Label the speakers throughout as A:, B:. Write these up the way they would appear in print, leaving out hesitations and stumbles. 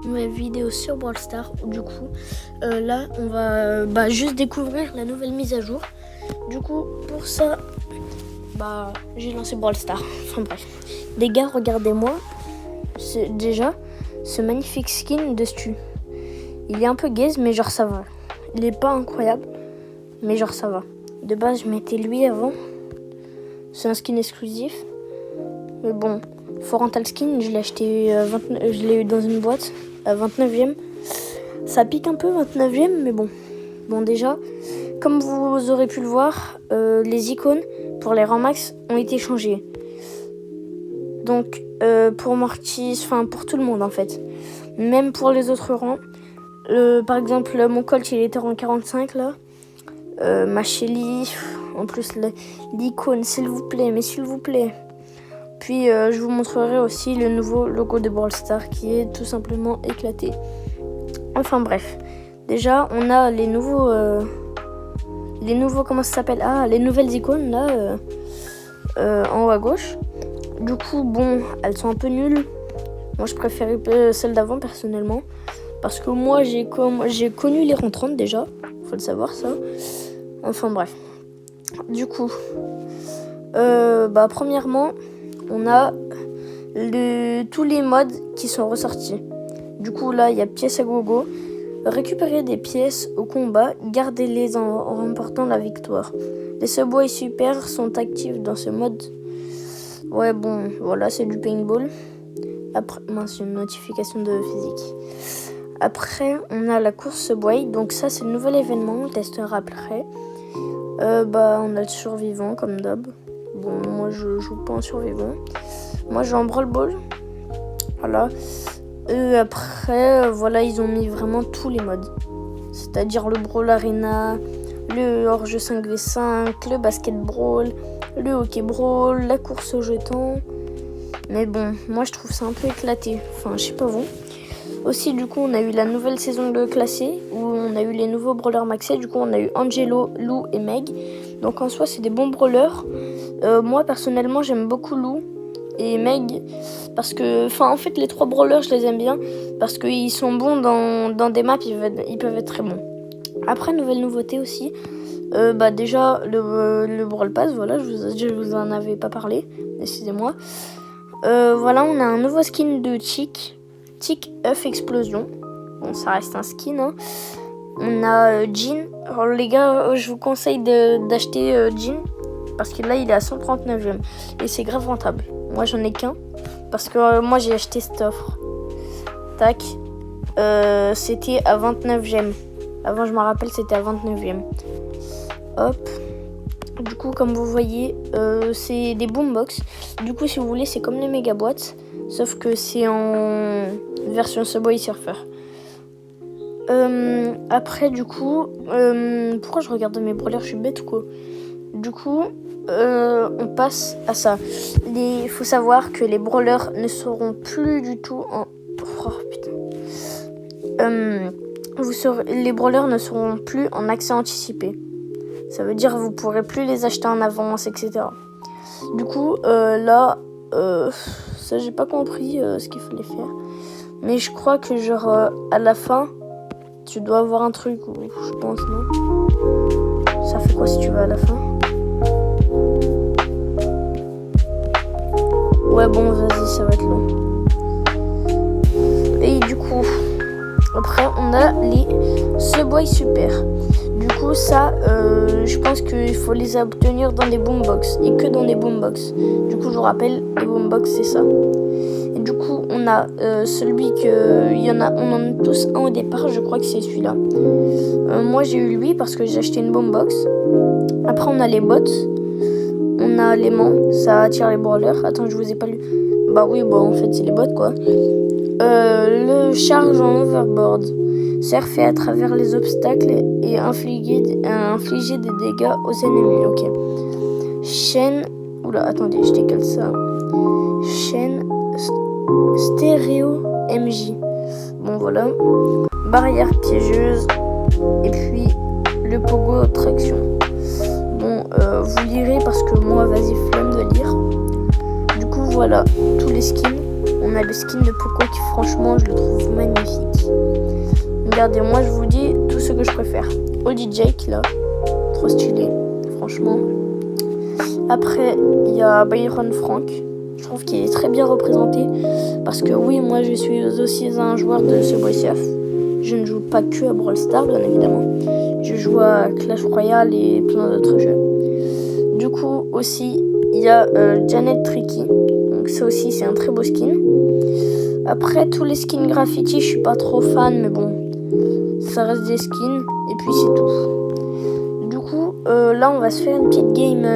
A: nouvelle vidéo sur Brawl Stars. Du coup, là, on va juste découvrir la nouvelle mise à jour. Du coup, pour ça, j'ai lancé Brawl Stars. Enfin bref. Les gars, regardez-moi. C'est déjà ce magnifique skin de Stu. Il est un peu gaze, mais genre ça va. Il est pas incroyable, mais genre ça va. De base, je mettais lui avant. C'est un skin exclusif. Mais bon, Forental Skin, je l'ai acheté, je l'ai eu dans une boîte à 29e. Ça pique un peu 29e, mais bon. Bon déjà, comme vous aurez pu le voir, les icônes pour les rangs max ont été changées. Donc pour Mortis, enfin pour tout le monde en fait. Même pour les autres rangs. Par exemple, mon Colt il était rang 45 là. Ma Shelly, en plus l'icône, s'il vous plaît, mais s'il vous plaît. Puis je vous montrerai aussi le nouveau logo de Brawl Stars qui est tout simplement éclaté. Enfin bref, déjà on a les nouveaux comment ça s'appelle, les nouvelles icônes là en haut à gauche. Du coup bon, elles sont un peu nulles. Moi je préférais celles d'avant personnellement parce que moi j'ai connu les rangs 30 déjà, faut le savoir ça. Enfin bref. Du coup premièrement, on a tous les modes qui sont ressortis. Du coup là il y a pièces à gogo, récupérer des pièces au combat, gardez-les en remportant la victoire. Les Subway Super sont actifs dans ce mode. Ouais bon voilà, c'est du paintball. Après, c'est une notification de physique. Après on a la course Subway, donc ça c'est le nouvel événement, on testera après. On a le survivant comme d'hab. Bon, moi je joue pas en survivant. Moi je joue en Brawl Ball. Voilà. Après, voilà, ils ont mis vraiment tous les modes. C'est-à-dire le Brawl Arena, le hors-jeu 5v5, le Basket Brawl, le Hockey Brawl, la course aux jetons. Mais bon, moi je trouve ça un peu éclaté. Enfin, je sais pas vous. Aussi, du coup, on a eu la nouvelle saison de classé où on a eu les nouveaux brawlers maxés. Du coup, on a eu Angelo, Lou et Meg. Donc en soi, c'est des bons brawlers. Moi, personnellement, j'aime beaucoup Lou et Meg parce que, en fait, les trois brawlers, je les aime bien parce qu'ils sont bons dans des maps, ils peuvent être très bons. Après, nouvelle nouveauté aussi. Déjà, le Brawl Pass, voilà, je vous en avais pas parlé. Excusez-moi. Voilà, on a un nouveau skin de Chick Uf Explosion. Bon, ça reste un skin, hein. On a Jean. Alors les gars, je vous conseille d'acheter Jean parce que là il est à 139e et c'est grave rentable. Moi j'en ai qu'un parce que moi j'ai acheté cette offre. Tac. C'était à 29e. Avant je me rappelle c'était à 29e. Hop. Du coup comme vous voyez c'est des boombox. Du coup si vous voulez c'est comme les méga boîtes. Sauf que c'est en version Subway Surfer. Après du coup pourquoi je regarde mes brawlers, je suis bête ou quoi. Du coup on passe à ça. Il faut savoir que les brawlers ne seront plus du tout en... les brawlers ne seront plus en accès anticipé. Ça veut dire que vous pourrez plus les acheter en avance, etc. Du coup là ça j'ai pas compris ce qu'il fallait faire. Mais je crois que genre à la fin tu dois avoir un truc, je pense, non? Ça fait quoi si tu vas à la fin? Ouais bon vas-y, ça va être long. Et du coup après on a les Subway Super. Du coup ça je pense qu'il faut les obtenir dans des boombox et que dans des boombox. Du coup je vous rappelle, les boombox c'est ça. Et du coup on a celui que on en a tous un au départ, je crois que c'est celui-là. Moi j'ai eu lui parce que j'ai acheté une boombox. Après on a les bots, on a l'aimant, ça attire les brawlers. Attends, je vous ai pas lu. En fait c'est les bots quoi. Le charge en overboard, surfer à travers les obstacles et infliger des dégâts aux ennemis. Ok. Chaîne. Oula, attendez, je décale ça. Chaîne stéréo MJ. Bon voilà. Barrière piégeuse. Et puis le pogo traction. Bon, vous lirez parce que moi, vas-y, flemme de lire. Du coup, voilà tous les skins. On on a le skin de Poco qui franchement je le trouve magnifique. Regardez, moi je vous dis tout ce que je préfère. Audi Jake là, trop stylé, franchement. Après il y a Byron Frank, je trouve qu'il est très bien représenté. Parce que oui, moi je suis aussi un joueur de Subway Surf. Je ne joue pas que à Brawl Stars bien évidemment. Je joue à Clash Royale et plein d'autres jeux. Du coup aussi il y a Janet Tricky. Donc ça aussi c'est un très beau skin. Après tous les skins graffiti je suis pas trop fan, mais bon, ça reste des skins et puis c'est tout. Du coup là on va se faire une petite game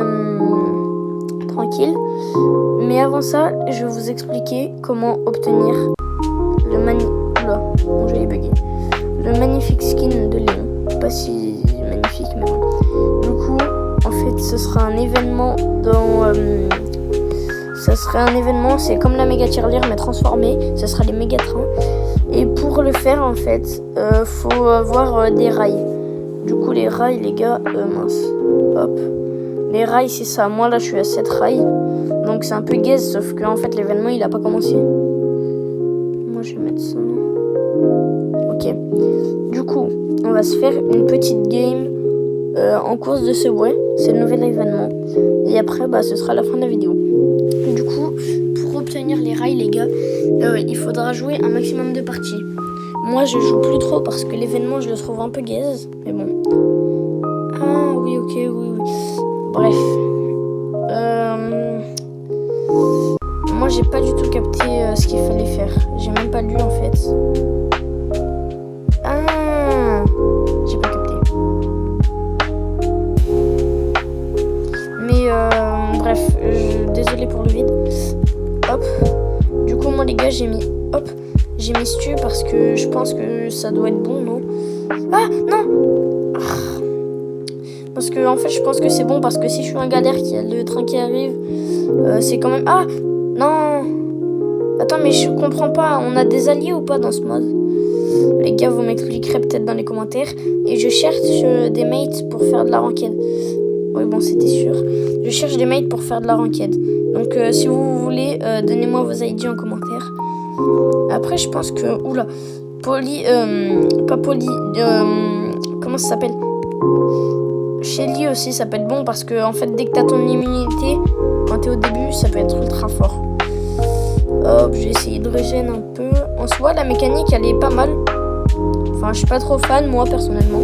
A: tranquille. Mais avant ça je vais vous expliquer comment obtenir le magnifique skin de Léon. Pas si magnifique mais bon. Du coup en fait ce sera un événement c'est comme la méga tirelire mais transformée, ce sera les méga trains. Et pour le faire en fait, faut avoir des rails. Du coup les rails les gars, hop. Les rails c'est ça, moi là je suis à 7 rails. Donc c'est un peu gaze, sauf que en fait l'événement il a pas commencé. Moi je vais mettre ça. Ok. Du coup, on va se faire une petite game en course de Subway. C'est le nouvel événement. Et après, ce sera la fin de la vidéo. Du coup, pour obtenir les rails, les gars, il faudra jouer un maximum de parties. Moi, je joue plus trop parce que l'événement, je le trouve un peu gaze. Mais bon. Ah oui, ok, oui. Bref. Moi, j'ai pas du tout capté ce qu'il fallait faire. J'ai même pas lu en fait. J'ai pas capté. Mais bref, désolé pour le vide. Hop. Du coup, moi les gars, j'ai mis stu parce que je pense que ça doit être bon, non? Ah non. Parce que en fait, je pense que c'est bon parce que si je suis en galère, qu'il y a le train qui arrive, c'est quand même. Ah non. Attends, mais je comprends pas. On a des alliés ou pas dans ce mode? Les gars, vous m'expliquerez peut-être dans les commentaires. Et je cherche des mates pour faire de la ranked. Oui, bon, c'était sûr. Je cherche des mates pour faire de la ranked. Donc, si vous voulez, donnez-moi vos ID en commentaire. Après, je pense que... Oula. Comment ça s'appelle? Shelly aussi, ça peut être bon parce que, en fait, dès que t'as ton immunité, quand t'es au début, ça peut être ultra fort. Hop, j'ai essayé de régénérer un peu. En soi, la mécanique, elle est pas mal. Enfin, je suis pas trop fan, moi, personnellement.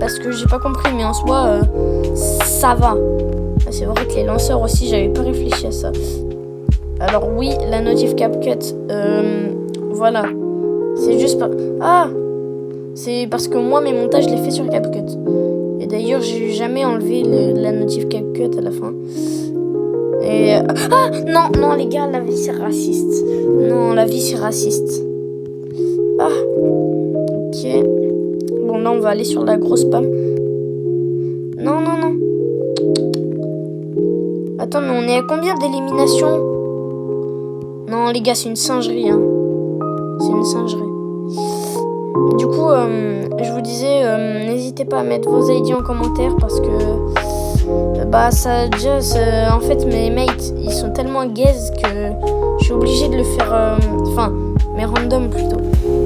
A: Parce que j'ai pas compris, mais en soi, ça va. C'est vrai que les lanceurs aussi, j'avais pas réfléchi à ça. Alors oui, la notif CapCut, voilà. C'est juste pas... Ah! C'est parce que moi, mes montages, je les fais sur CapCut. Et d'ailleurs, j'ai jamais enlevé la notif CapCut à la fin. Et... Ah! Non, les gars, la vie, c'est raciste. Non, la vie, c'est raciste. Ah! Ok. Bon, là, on va aller sur la grosse spam. Non. Attends, mais on est à combien d'éliminations? Non, les gars, c'est une singerie, hein. C'est une singerie. Du coup, je vous disais, n'hésitez pas à mettre vos ID en commentaire parce que... en fait, mes mates, ils sont tellement gaze que je suis obligée de le faire... mais random plutôt.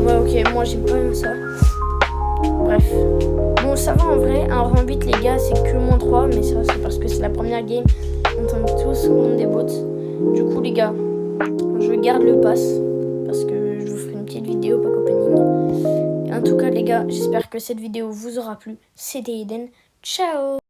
A: Ouais, ok, moi, j'aime pas ça. Bref. Bon, ça va en vrai, un rang 8, les gars, c'est que -3, mais ça, c'est parce que c'est la première game. On tombe tous au monde des bots. Du coup, les gars, je garde le pass parce que je vous ferai une petite vidéo pack opening. Et en tout cas, les gars, j'espère que cette vidéo vous aura plu. C'était Eden. Ciao!